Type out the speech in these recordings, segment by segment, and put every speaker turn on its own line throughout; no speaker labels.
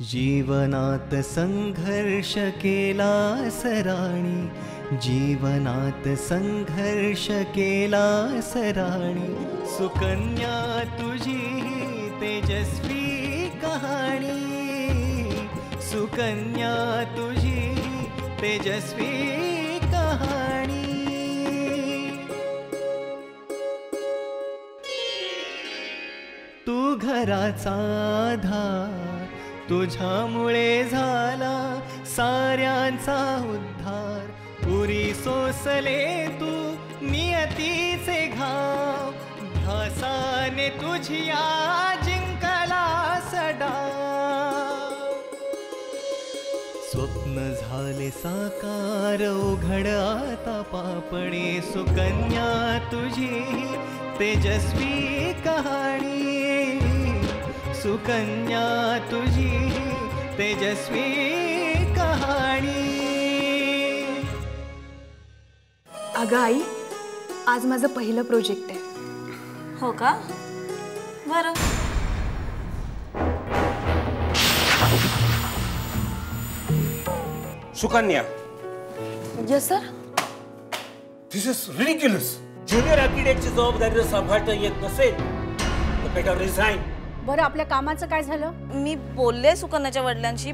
जीवनात संघर्ष केला सराणी, जीवनात संघर्ष केला सराणी, सुकन्या तुझी तेजस्वी कहाणी, सुकन्या तुझी तेजस्वी कहाणी। तू घराचा आधार, तुझ्यामुळे झाला साऱ्यांचा उद्धार, पुरी सोसले तू नियतीचे घाव, ध्यासाने तुझिया जिंकला सडा। स्वप्न झाले साकार उघड आता पापणे, सुकन्या तुझी तेजस्वी कहाणी, सुकन्या तुझी तेजस्वी कहाणी।
अगं आई, आज माझं पहिलं प्रोजेक्ट आहे।
हो का? बरं।
Sukanya,
yes sir.
This is ridiculous. Junior आर्किटेक्टची जबाबदारी जर सांभाळता येत नसेल तर बेटर रिझाइन।
बरं, आपल्या कामाचं काय झालं?
मी बोलले सुकन्याच्या वडिलांशी,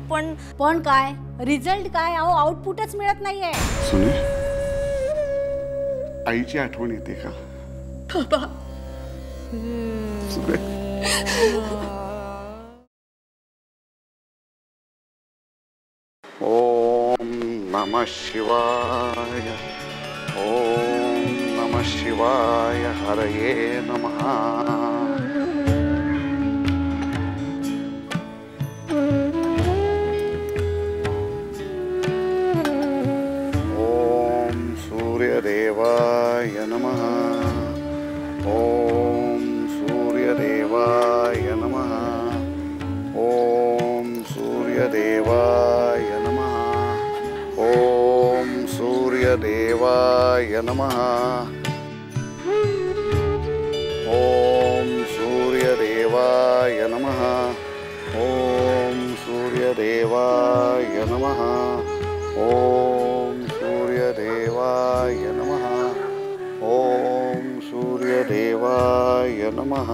पण
काय रिझल्ट काय? अहो आउटपुटच मिळत नाहीये।
सुने, आईची आठवण येते का? ओम नमः शिवाय, ओम नमः शिवाय, हरये नमः। सूर्यदेवाय नमः, ओम सूर्यदेवाय नमः, ओम सूर्यदेवाय नमः, ओम सूर्यदेवाय नमः, ओम सूर्यदेवाय नमः, ओम सूर्यदेवाय नमः, ओम सूर्यदेवाय नमः, ओम सूर्यदेवाय नमः।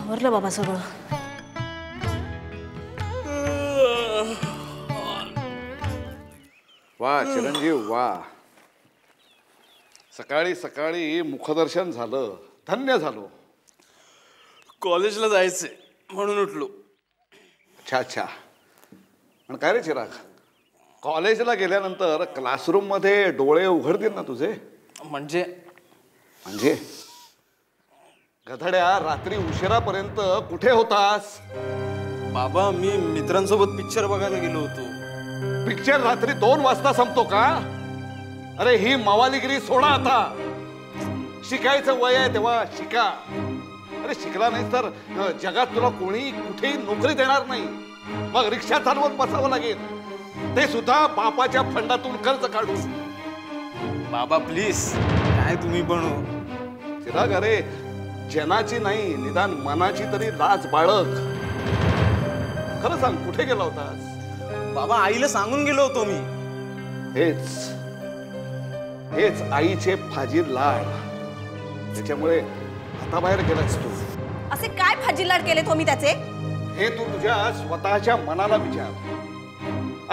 आवरलं बाबा सगळं।
वा चिरंजीव वा, सकाळी सकाळी मुखदर्शन झालं, धन्य झालो।
कॉलेजला जायचंय म्हणून उठलो।
अच्छा अच्छा। पण काय रे चिराग, कॉलेजला गेल्यानंतर क्लासरूम मध्ये डोळे उघडतील ना तुझे?
म्हणजे
गधड्या, रात्री उशिरापर्यंत कुठे होतास?
बाबा, मी मित्रांसोबत पिक्चर बघायला गेलो होतो।
पिक्चर रात्री 2 वाजता संपतो का? अरे ही मवालीगिरी सोडा आता। शिकायचं वय आहे तेव्हा शिका। अरे शिकला नाही तर जगात तुला कोणी कुठेही नोकरी देणार नाही। मग रिक्षा चालवत बसावं लागेल, ते सुद्धा बापाच्या फंडातून कर्ज काढून।
बाबा प्लीज, काय तुम्ही पण हो.
चिराग, अरे जनाची नाही निदान मनाची तरी लाज बाळग. खरं सांग, कुठे गेला होतास?
बाबा आईला सांगून गेलो होतो मी.
हेच हेच आईचे फाजील लाड, त्याच्यामुळे हाताबाहेर गेलास तू.
असे काय फाजीलाड केले तुम्ही त्याचे?
हे तू तुझ्या स्वतःच्या मनाला विचार.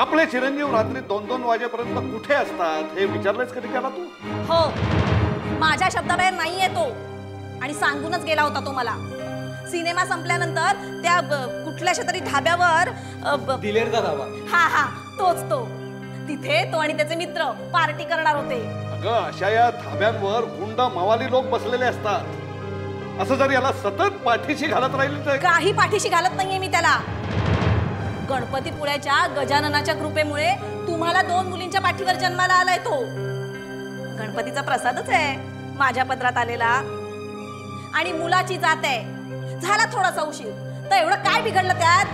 आपले चिरंजीव रात्री 2-2 वाजेपर्यंत कुठे असतात हे विचारलंच कधी त्याला तू?
हो, माझ्या शब्दाबाहेर नाहीये तो, आणि सांगूनच गेला होता तो मला. सिनेमा संपल्यानंतर त्या कुठल्याशा तरी ढाब्यावर
दिलेरचा धाबा.
हा तोच तो. तिथे तो आणि त्याचे मित्र पार्टी करणार होते.
अगं, अशा या धाब्यांवर गुंड मवाली लोक बसलेले असतात. असं जर याला सतत पाठीशी घालत राहिले तर.
काही पाठीशी घालत नाहीये मी त्याला. गणपतीपुळ्याच्या गजाननाच्या कृपेमुळे तुम्हाला 2 मुलींच्या पाठीवर जन्माला आलाय तो. गणपतीचा प्रसादच आहे माझ्या पदरात आलेला. आणि मुलाची जात आहे. झाला थोडासा उशीर तर एवढं काय बिघडलं त्यात?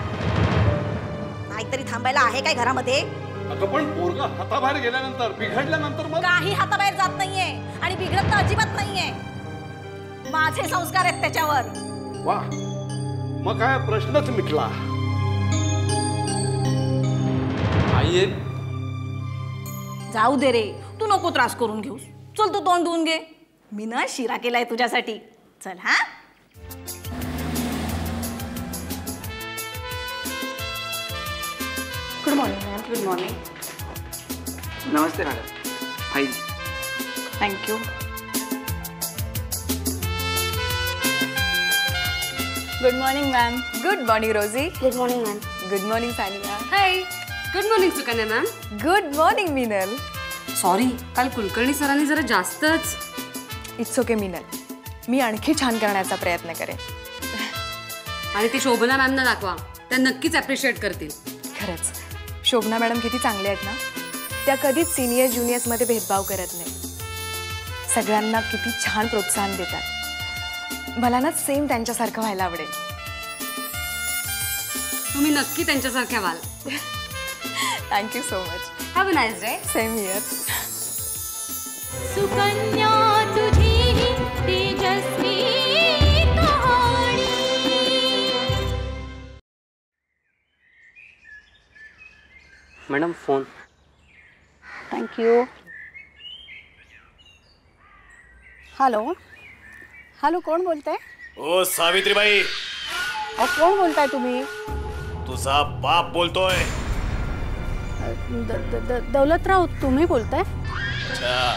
नाहीतरी थांबायला आहे काय घरामध्ये?
अगं पण पोरगा हाताबाहेर गेल्यानंतर, बिघडल्यानंतर मग?
काही हाताबाहेर जात नाहीये आणि बिघडत तर अजिबात नाहीये. माझे संस्कार आहेत त्याच्यावर.
वा, मग काय प्रश्नच मिटला.
आई
जाऊ दे रे, तू नको त्रास करून घेऊस. चल तू तोंड धुवून घे. मी ना शिरा केलाय तुझ्यासाठी. चल. हा,
good morning ma'am.
Good morning. नमस्ते madam. Fine.
Thank you.
Good morning ma'am.
Good morning Rosie.
Good morning ma'am.
Good morning Sania.
Hi. Good morning Sukanya ma'am.
Good morning Minal.
Sorry, काल कुलकर्णी सरांनी जरा जास्तच.
इट्स ओके मिनल, मी आणखी छान करण्याचा प्रयत्न करेन.
आणि ते शोभना मॅमना दाखवा, त्या नक्कीच ॲप्रिशिएट करतील.
खरंच शोभना मॅडम किती चांगले आहेत ना. त्या कधीच सिनियर ज्युनियर्समध्ये भेदभाव करत नाही. सगळ्यांना किती छान प्रोत्साहन देतात. मला ना सेम त्यांच्यासारखं व्हायला आवडेल.
तुम्ही नक्की त्यांच्यासारख्या व्हाल.
Thank you so much.
Have a nice day.
Same here.
Sukanya तुझी ही तेजस्वी कहाणी.
Madam phone.
Thank you. Hello hello, कोण बोलतंय?
ओ सावित्रीबाई.
कोण बोलताय तुम्ही?
तुझा बाप बोलतोय.
दौलतराव तुम्ही बोलताय?
अच्छा,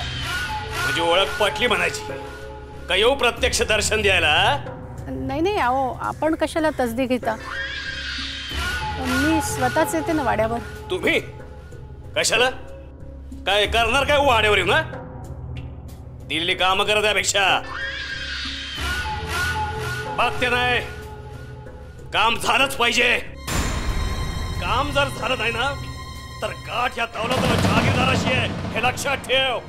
तुझी ओळख पटली म्हणायची. का येऊ प्रत्यक्ष दर्शन द्यायला?
नाही नाही, अहो आपण कशाला तसदी घेता. मी स्वतःच येते ना वाड्यावर.
तुम्ही कशाला? काय करणार काय वाड्यावर येऊ ना? दिल्ली काम करत त्यापेक्षा बघते नाही. काम झालंच पाहिजे. काम जर झालं नाही ना तर गाठ या दौलतराव जहागीरदाराशी आहे, हे लक्षात ठेव.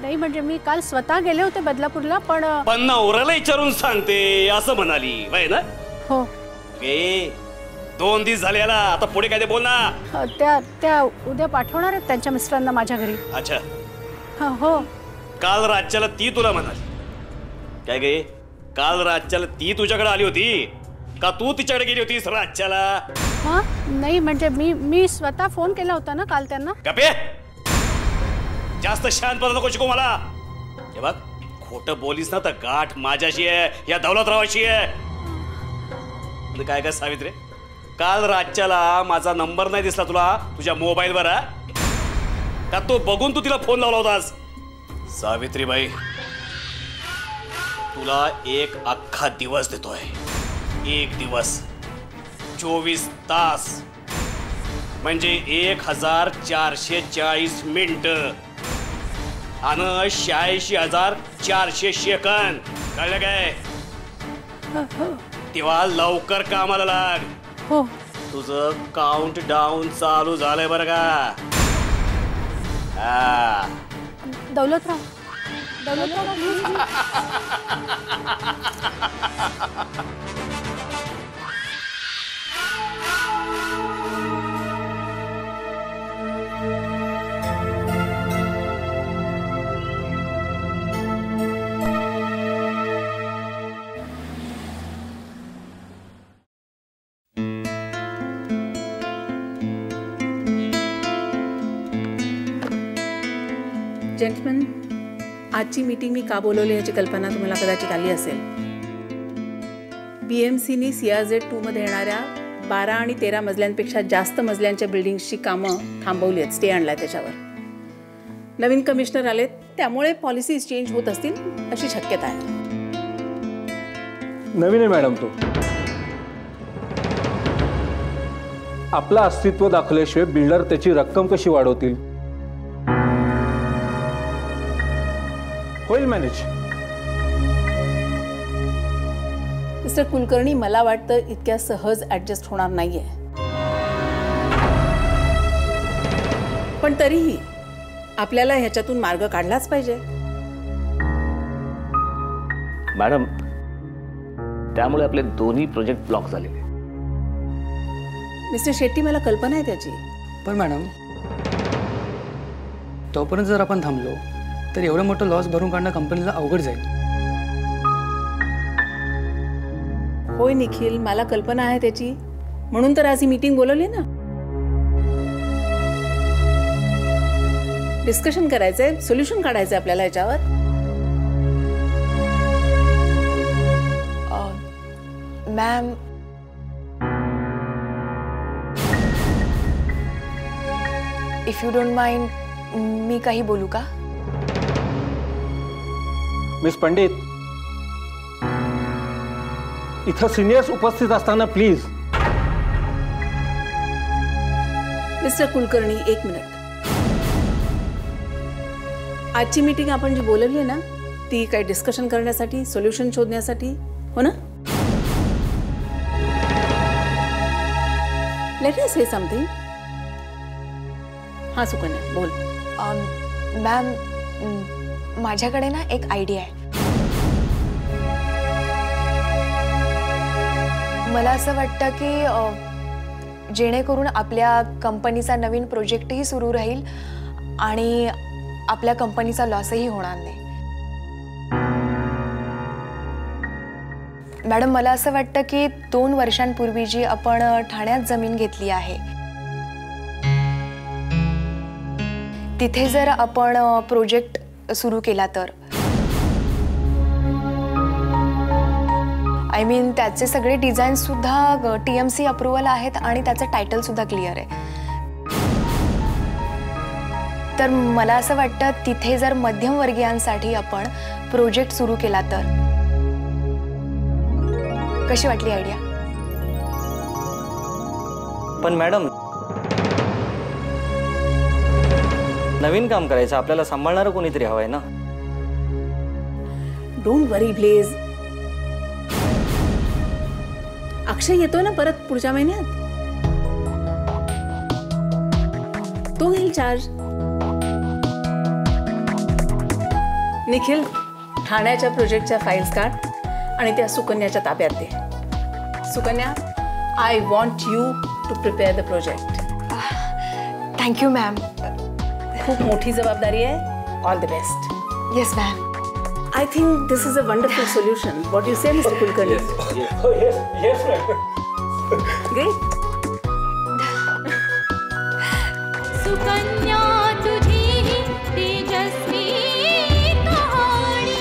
नाही म्हणजे मी काल स्वतः गेले होते बदलापूरला. पण
नवऱ्याला विचारून सांगते असं म्हणाली वय ना?
हो.
2 दिवस झाले याला. आता पुढे काय ते बोल ना.
त्या उद्या पाठवणार आहेत त्यांच्या मिस्टरांना माझ्या घरी.
अच्छा.
हो.
काल रातच्याला ती तुला म्हणाली काय गे? काल रातच्याला ती तुझ्याकडे आली होती का तू तिच्याकडे गेली होतीस रातच्याला?
हा नाही म्हणजे मी स्वतः फोन केला होता ना काल त्यांना.
गप्पे, जास्त शांतपणा नको शिकू मला. हे बघ, खोटं बोलीस ना तर गाठ माझ्याशी आहे, या दौलतरावाशी आहे. काय काय सावित्री, काल रातच्याला माझा नंबर नाही दिसला तुला तुझ्या मोबाईलवर का? तो बघून तू तिला फोन लावला होतास. सावित्रीबाई, तुला एक अख्खा दिवस देतोय. एक दिवस 24 तास म्हणजे 1440 मिनिटं आणि 86,400 सेकंद. कळलं काय? तेव्हा लवकर कामाला लाग.
हो.
तुझं काउंट डाऊन चालू झालंय बरं का?
दौलतराव
जेंटलमन, आजची मीटिंग मी का बोलवली याची कल्पना तुम्हाला कदाचित आली असेल. BMCनी CRZ2मध्ये येणाऱ्या 12 आणि 13 मजल्यांपेक्षा जास्त मजल्यांच्या बिल्डिंग्सची कामं थांबवली आहेत. स्टे आणलाय त्याच्यावर. नवीन कमिशनर आलेत, त्यामुळे पॉलिसीज चेंज होत असतील अशी शक्यता आहे.
नवीन आहे मॅडम तो. आपलं अस्तित्व दाखवल्याशिवाय बिल्डर त्याची रक्कम कशी वाढवतील? होईल मॅनेज.
मिस्टर कुलकर्णी, मला वाटतं इतक्या सहज ॲडजस्ट होणार नाहीये. पण तरीही आपल्याला ह्याच्यातून मार्ग काढलाच पाहिजे.
मॅडम, त्यामुळे आपले दोन्ही प्रोजेक्ट ब्लॉक झालेले.
मिस्टर शेट्टी, मला कल्पना आहे त्याची.
पण मॅडम, तोपर्यंत जर आपण थांबलो तर एवढं मोठं लॉस भरून काढणं कंपनीला अवघड जाईल.
होय निखिल, मला कल्पना आहे त्याची, म्हणून तर आज ही मीटिंग बोलवली ना. डिस्कशन करायचंय, सोल्युशन काढायचंय आपल्याला याच्यावर.
Ma'am, if you don't mind, मी काही बोलू का?
मिस पंडित, इथं सिनियर्स उपस्थित असताना प्लीज.
मिस्टर कुलकर्णी, एक मिनिट. आजची मीटिंग आपण जी बोलवली आहे ना, ती काही डिस्कशन करण्यासाठी, सोल्युशन शोधण्यासाठी, हो ना? लेट मी से समथिंग. हां सुकन्या, बोल.
मॅम, माझ्याकडे ना एक आयडिया आहे. मला असं वाटतं की जेणेकरून आपल्या कंपनीचा नवीन प्रोजेक्टही सुरू राहील आणि आपल्या कंपनीचा लॉसही होणार नाही. मॅडम, मला असं वाटतं की 2 वर्षांपूर्वी जी आपण ठाण्यात जमीन घेतली आहे, तिथे जर आपण प्रोजेक्ट सुरू केला तर, आय मीन त्याचे सगळे डिझाईन सुद्धा TMC अप्रुव्हल आहेत आणि त्याचं टायटल सुद्धा क्लिअर आहे. तर मला असं वाटतं तिथे जर मध्यमवर्गीयांसाठी आपण प्रोजेक्ट सुरू केला तर. कशी वाटली आयडिया?
पण मॅडम, नवीन काम करायचं, आपल्याला सांभाळणारं कोणीतरी हवंय ना.
Don't worry Blaze. अक्षय येतोय ना परत पुढच्या महिन्यात, तो घेईल चार्ज. निखिल, ठाण्याच्या प्रोजेक्टच्या फाईल्स काढ आणि त्या सुकन्याच्या ताब्यात दे. Sukanya, I want you to prepare the project.
Thank you ma'am.
खूप मोठी जबाबदारी आहे. All the best.
Yes ma'am.
I think this is a wonderful solution. What do you say, Mr. Kulkarni?
Yes. Oh, yes, ma'am.
Great.
Sukanya तुझी ही तेजस्वी कहाणी.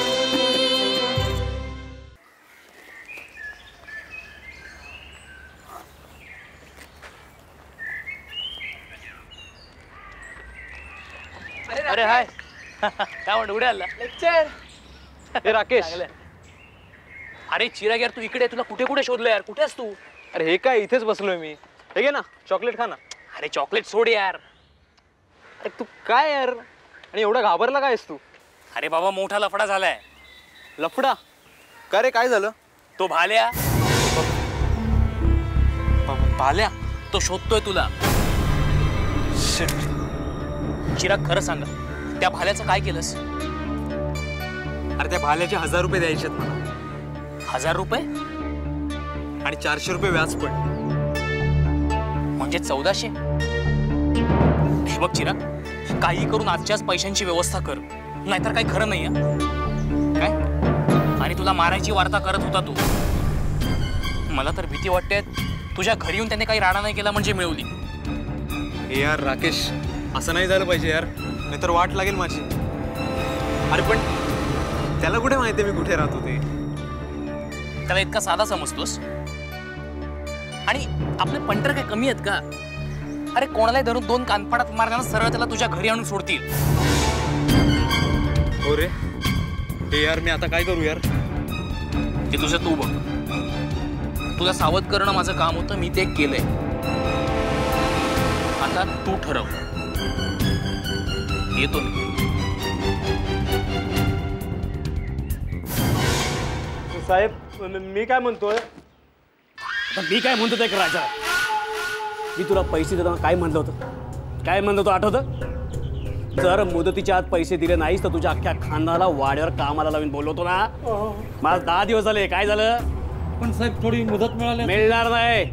अरे हाय, काय म्हणतो, उड्या आला लेक्चर.
हे राकेश.
अरे चिराग यार, तू इकडे, तुला कुठे कुठे शोधलं यार, कुठेस तू?
अरे हे काय, इथेच बसलोय मी. हे घे ना, चॉकलेट खा ना.
अरे चॉकलेट सोड यार.
अरे तू काय यार, आणि एवढा घाबरला काय तू?
अरे बाबा, मोठा लफडा झालाय.
लफडा? का रे, काय झालं?
तो भाल्या भाल्या तो शोधतोय तुला. चिराग, खरं सांगा, त्या भाल्याचं काय केलंस?
अरे त्या भाल्याचे 1000 रुपये द्यायचे मला.
1000 रुपये?
आणि 400 रुपये व्याज पण.
म्हणजे 1400. हे बघ चिराग, काही करून आजच्याच पैशांची व्यवस्था कर, नाहीतर काही खरं नाही. काय? आणि तुला मारायची वार्ता करत होता तू. मला तर भीती वाटते तुझ्या घरी येऊन त्याने काही राडा नाही केला म्हणजे मिळवली.
हे यार राकेश, असं नाही झालं पाहिजे यार, नाहीतर वाट लागेल माझी. अरे पण त्याला कुठे माहिती मी कुठे राहतो ते?
त्याला इतका साधा समजतोस? आणि आपले पंटर काय कमी आहेत का? अरे कोणालाही धरून 2 कानफाडात मारल्यानं सरळ त्याला तुझ्या घरी आणून सोडतील.
हो रे. हे यार मी आता काय करू यार?
ते तुझं तू बघ. तुला सावध करणं माझं काम होतं, मी ते केलंय. आता तू ठरव. येतो मी.
साहेब मी काय म्हणतोय? मी काय म्हणतो ते राजा, मी तुला पैसे देताना काय म्हणलं होतं? काय म्हणलं होतं आठवतं? जर मुदतीच्या आत पैसे दिले नाहीस तर तुझ्या अख्ख्या खानदानाला वाड्यावर कामाला लावून बोलवतो ना. माझं 10 दिवस झाले. काय झालं?
पण साहेब थोडी मुदत मिळाली.
मिळणार नाही.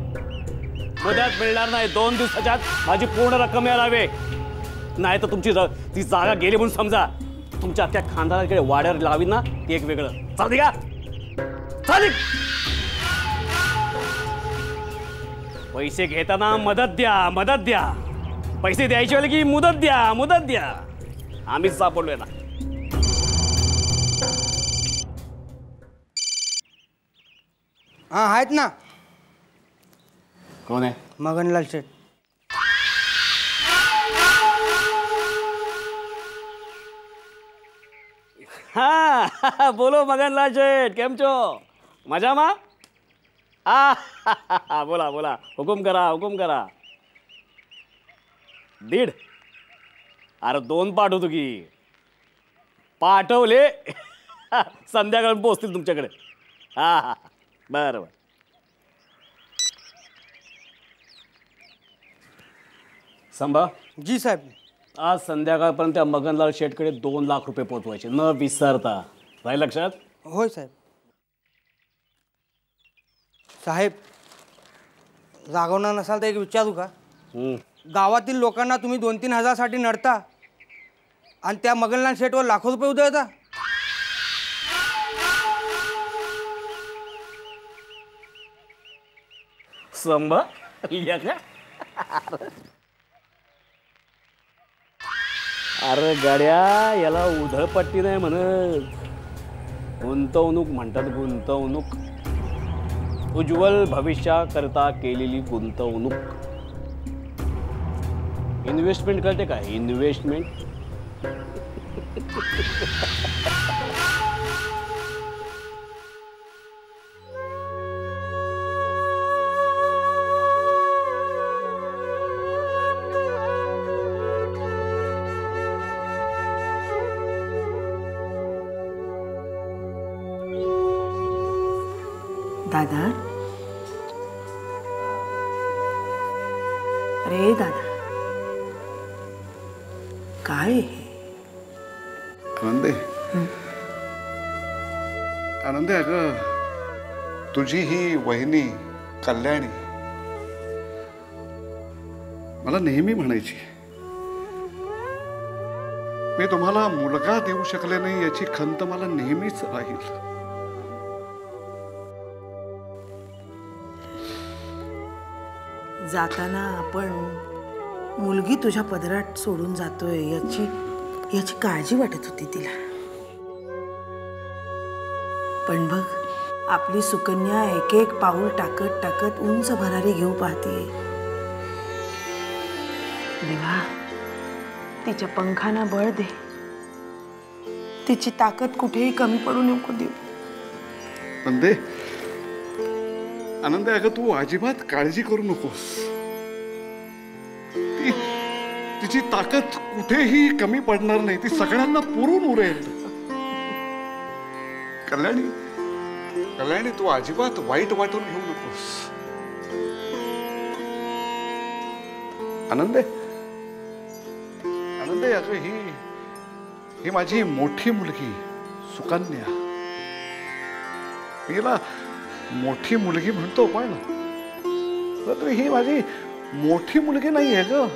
मुदत मिळणार नाही. 2 दिवसाच्या आत माझी पूर्ण रक्कम मिळायला हवी. नाही तर तुमची ती जागा गेली म्हणून समजा. तुमच्या अख्ख्या खानदानाकडे वाड्यावर लावीन ना, ते एक वेगळं. चालते का? चालेल. पैसे घेताना मदत द्या, मदत द्या. पैसे द्यायचे वेळेला की मुदत द्या, मुदत द्या. आम्हीच सापडलोय ना.
हा आहेत ना.
कोण आहे?
मगनलाल शेठ.
હા બોલો મગનલાલ શેઠ, કેમ છો? મજામાં? બોલા બોલા, હુકુમ કરા, હુકમ करा. 1.5? अरे 2 पाठवतो की. पाठवले संध्याकाळी पोहोचतील तुमच्याकडे. हा हा बरं बरं. संभा.
जी साहेब.
आज संध्याकाळपर्यंत मगनलाल शेठकडे 2 लाख रुपये पोहोचवायचे, न विसरता. राहील लक्षात?
होय साहेब. साहेब जागवणार नसाल तर एक विचारू का? गावातील लोकांना तुम्ही 2-3 हजारसाठी नडता आणि त्या मगनलाल शेठवर लाखो रुपये उधळता.
संभा अरे गाड्या, याला उधळपट्टी नाही म्हणत, गुंतवणूक म्हणतात. गुंतवणूक, उज्ज्वल भविष्याकरता केलेली गुंतवणूक. इन्व्हेस्टमेंट करते का? इन्व्हेस्टमेंट.
दादा, अरे दादा, काय हे?
आनंदे, आनंदे, अगं तुझी ही वहिनी कल्याणी मला नेहमी म्हणायची, मी तुम्हाला मुलगा देऊ शकले नाही याची खंत मला नेहमीच राहील.
जाताना आपण मुलगी तुझ्या पदरात सोडून जातोय याची काळजी वाटत होती तिला. पण बघ, आपली सुकन्या एक एक पाऊल टाकत टाकत उंच भरारी घेऊ पाहते. देवा, तिच्या पंखांना बळ दे. तिची ताकद कुठेही कमी पडू नको देऊ.
आनंदे, आनंदे, अगं तू अजिबात काळजी करू नकोस. तिची ताकद कुठेही कमी पडणार नाही. ती सगळ्यांना पुरून उरेल. कल्याणी, कल्याणी, तू अजिबात वाईट वाटून घेऊ नकोस. आनंदे, आनंदे, अगं ही माझी मोठी मुलगी सुकन्या. हिला मोठी मुलगी म्हणतो, पण ही माझी मोठी मुलगी नाही आहे ग.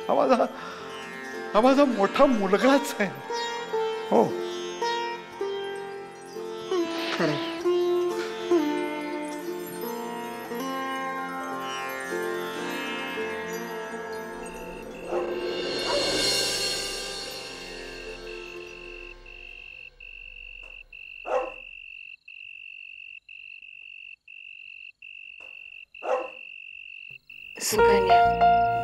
हा माझा मोठा मुलगाच आहे. हो,
खरं.
सुकन्या,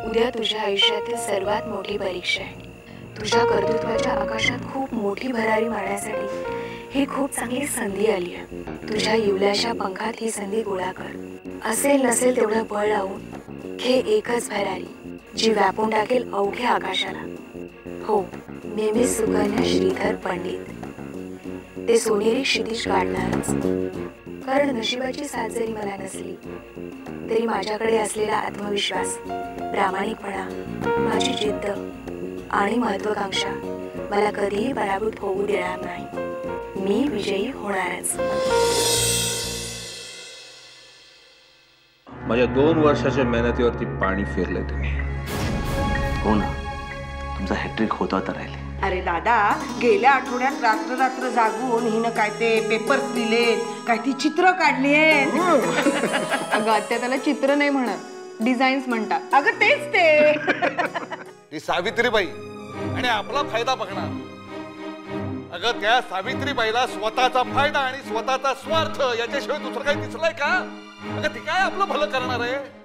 उद्या तुझ्या आयुष्यातील सर्वात मोठी परीक्षा आहे. तुझ्या कर्तृत्वाच्या आकाशात खूप मोठी भरारी मारण्यासाठी ही खूप चांगली संधी आली आहे. तुझ्या इवल्याच्या पंखात ही संधी गोळा कर. असेल नसेल तेवढं बळ लावून घे एकच भरारी जी व्यापून टाकेल अवघ्या आकाशाला. हो, मी सुकन्या श्रीधर पंडित. ते सोनेरी क्षितिज काढणारच. कारण नशिबाची साथ जरी मला नसली तरी माझ्याकडे असलेला आत्मविश्वास, प्रामाणिकपणा, माझी जिद्द आणि महत्वाकांक्षा मला कधीही पराभूत होऊ देणार नाही. मी विजयी होणारच.
माझ्या 2 वर्षाच्या मेहनतीवरती पाणी फिरले तुम्ही.
हो ना, तुमचा हॅट्रिक होता तर राहिले.
अरे दादा, गेल्या आठवड्यात रात्र रात्र जागून हिनं काय ते पेपर्स लिहिलेत, काय ती चित्र काढली आहेत.
अगं आत्या, त्याला चित्र नाही म्हणत, डिझाईन्स म्हणतात.
अगं तेच ते.
ती सावित्रीबाई आणि आपला फायदा बघणार. अगं त्या सावित्रीबाईला स्वतःचा फायदा आणि स्वतःचा स्वार्थ याच्याशिवाय दुसरं काही दिसलंय का? अगं ती काय आपलं भलं करणार आहे?